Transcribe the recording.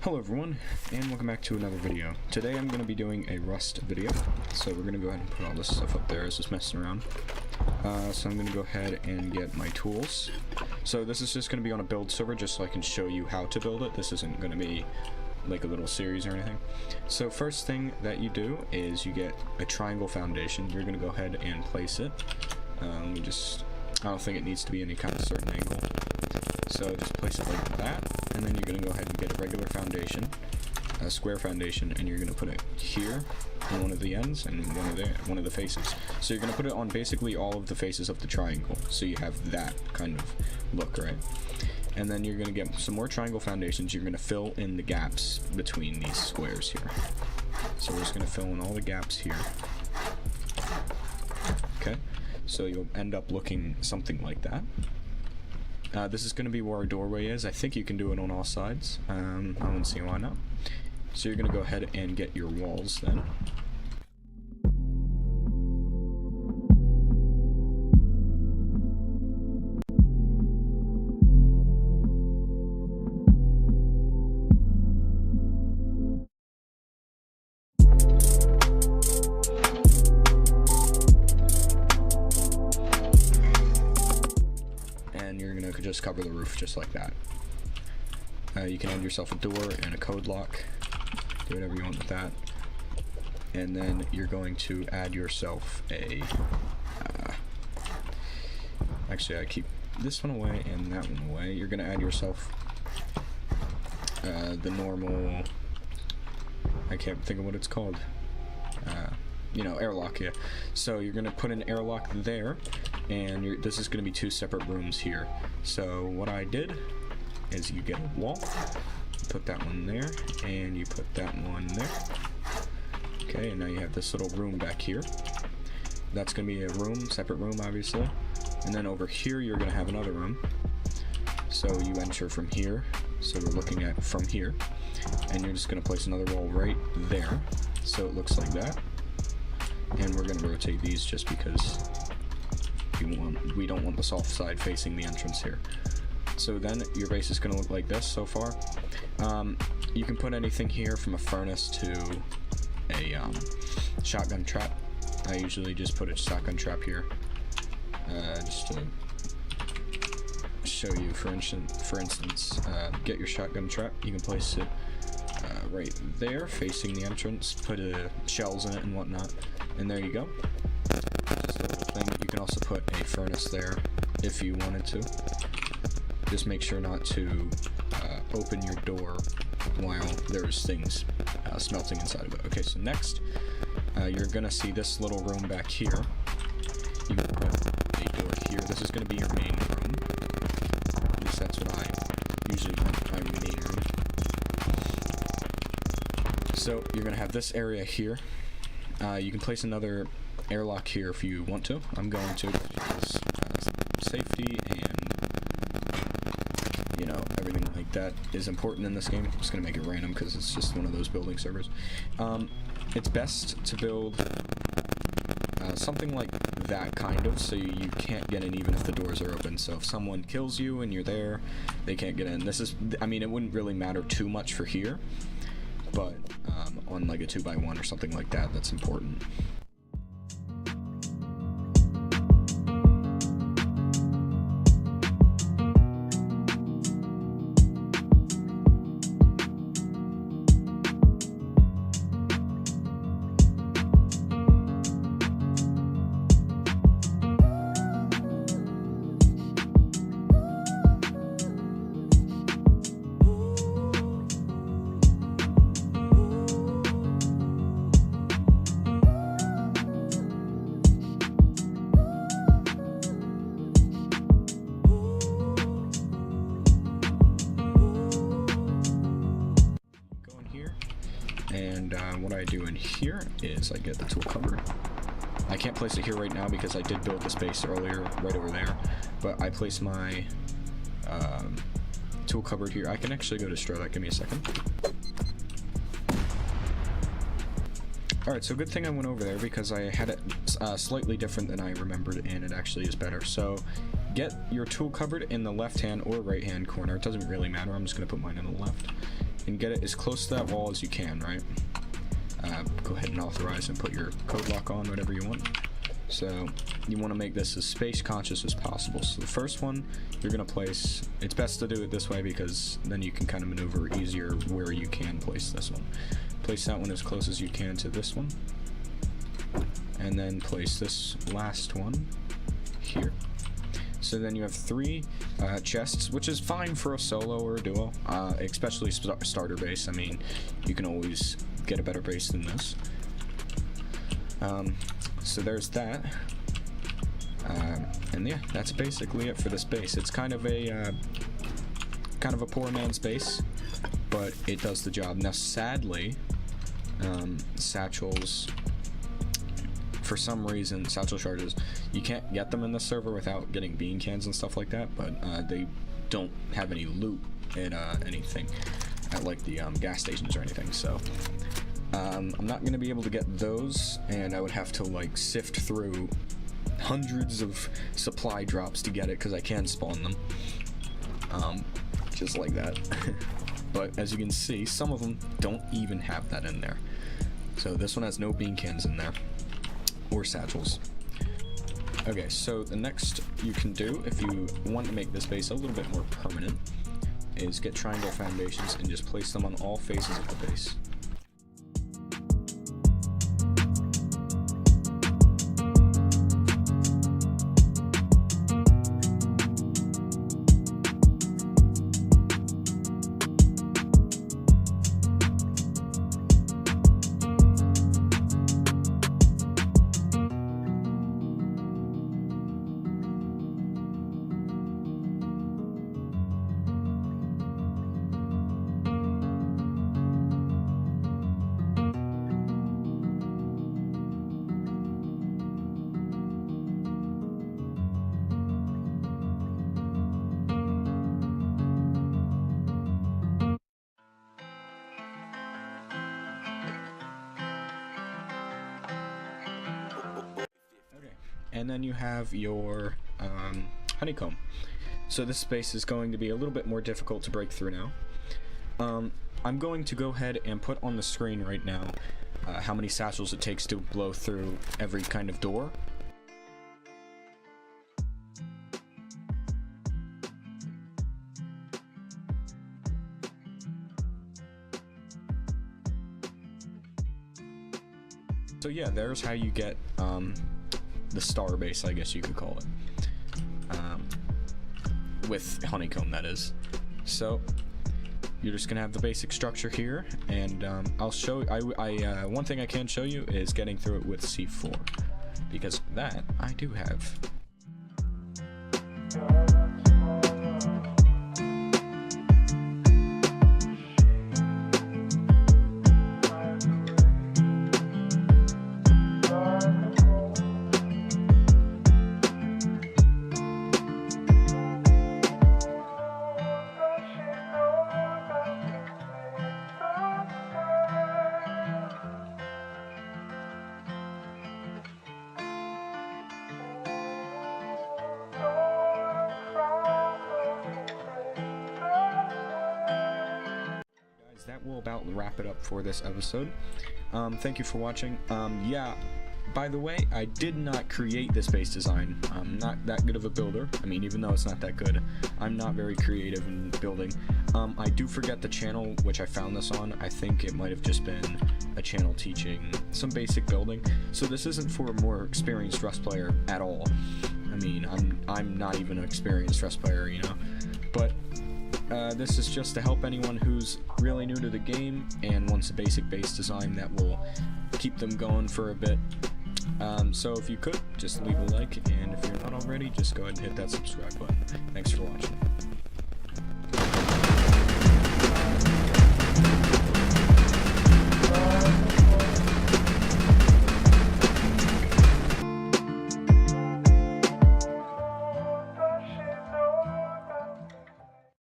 Hello everyone, and welcome back to another video. Today I'm going to be doing a Rust video, so we're going to go ahead and put all this stuff up there as just messing around. So I'm going to go ahead and get my tools. So this is just going to be on a build server just so I can show you how to build it. This isn't going to be like a little series or anything. So first thing that you do is you get a triangle foundation. You're going to go ahead and place it. I don't think it needs to be any kind of certain angle. So just place it like that, and then you're going to go ahead and get a regular foundation, a square foundation, and you're going to put it here on one of the ends and one of the faces. So you're going to put it on basically all of the faces of the triangle, so you have that kind of look, right? And then you're going to get some more triangle foundations. You're going to fill in the gaps between these squares here. So we're just going to fill in all the gaps here. Okay, so you'll end up looking something like that. This is going to be where our doorway is. I think you can do it on all sides. I don't see why not. So you're going to go ahead and get your walls then. Just cover the roof just like that. You can add yourself a door and a code lock. Do whatever you want with that. And then you're going to add yourself a... actually, I keep this one away and that one away. You're going to add yourself the normal... I can't think of what it's called. You know, airlock, yeah. So you're going to put an airlock there, and this is going to be two separate rooms here. So what I did is you get a wall, put that one there, and you put that one there. Okay, and now you have this little room back here. That's going to be a room, separate room, obviously. And then over here, you're going to have another room. So you enter from here. So we're looking at from here. And you're just going to place another wall right there. So it looks like that. And we're going to rotate these just because we don't want the soft side facing the entrance here. So then your base is going to look like this so far. You can put anything here from a furnace to a shotgun trap. I usually just put a shotgun trap here just to show you. For instance, get your shotgun trap. You can place it right there facing the entrance, put shells in it and whatnot. And there you go. Just a little thing. You can also put a furnace there if you wanted to. Just make sure not to open your door while there's things smelting inside of it. Okay, so next, you're gonna see this little room back here. You can put a door here. This is gonna be your main room. At least that's what I usually want my main room. So you're gonna have this area here. You can place another airlock here if you want to. I'm going to because safety and, you know, everything like that is important in this game. I'm just going to make it random because it's just one of those building servers. It's best to build something like that kind of, so you can't get in even if the doors are open. So if someone kills you and you're there, they can't get in. This is, I mean, it wouldn't really matter too much for here, but on like a 2x1 or something like that, that's important. And what I do in here is I get the tool cupboard. I can't place it here right now because I did build the space earlier, right over there. But I place my tool cupboard here. I can actually go destroy that. Give me a second. Alright, so good thing I went over there because I had it slightly different than I remembered, and it actually is better. So get your tool cupboard in the left hand or right hand corner. It doesn't really matter. I'm just going to put mine in the left. and get it as close to that wall as you can, right? Go ahead and authorize and put your code lock on, whatever you want. So you want to make this as space conscious as possible. So the first one you're going to place, it's best to do it this way because then you can kind of maneuver easier where you can place this one. Place that one as close as you can to this one. And then place this last one here. So then you have 3 chests, which is fine for a solo or a duo, especially starter base. I mean, you can always get a better base than this. So there's that. And yeah, that's basically it for this base. It's kind of a poor man's base, but it does the job. Now, sadly, satchels, for some reason, satchel charges, you can't get them in the server without getting bean cans and stuff like that, but they don't have any loot at anything, at like the gas stations or anything, so I'm not going to be able to get those, and I would have to like sift through hundreds of supply drops to get it, because I can spawn them, just like that. But as you can see, some of them don't even have that in there. So this one has no bean cans in there, or satchels. Okay, so the next you can do, if you want to make this base a little bit more permanent, is get triangle foundations and just place them on all faces of the base. And then you have your honeycomb. So this space is going to be a little bit more difficult to break through now. I'm going to go ahead and put on the screen right now how many satchels it takes to blow through every kind of door. So yeah, there's how you get the star base, I guess you could call it, with honeycomb, that is. So you're just gonna have the basic structure here, and I'll show one thing I can show you is getting through it with C4, because that I do have. That will about wrap it up for this episode. Thank you for watching. Yeah, by the way, I did not create this base design. I'm not that good of a builder. I mean, even though it's not that good, I'm not very creative in building. I do forget the channel which I found this on. I think it might have just been a channel teaching some basic building. So this isn't for a more experienced Rust player at all. I mean, I'm not even an experienced Rust player, you know. But this is just to help anyone who's really new to the game and wants a basic base design that will keep them going for a bit. So if you could, just leave a like, and if you're not already, just go ahead and hit that subscribe button. Thanks for watching.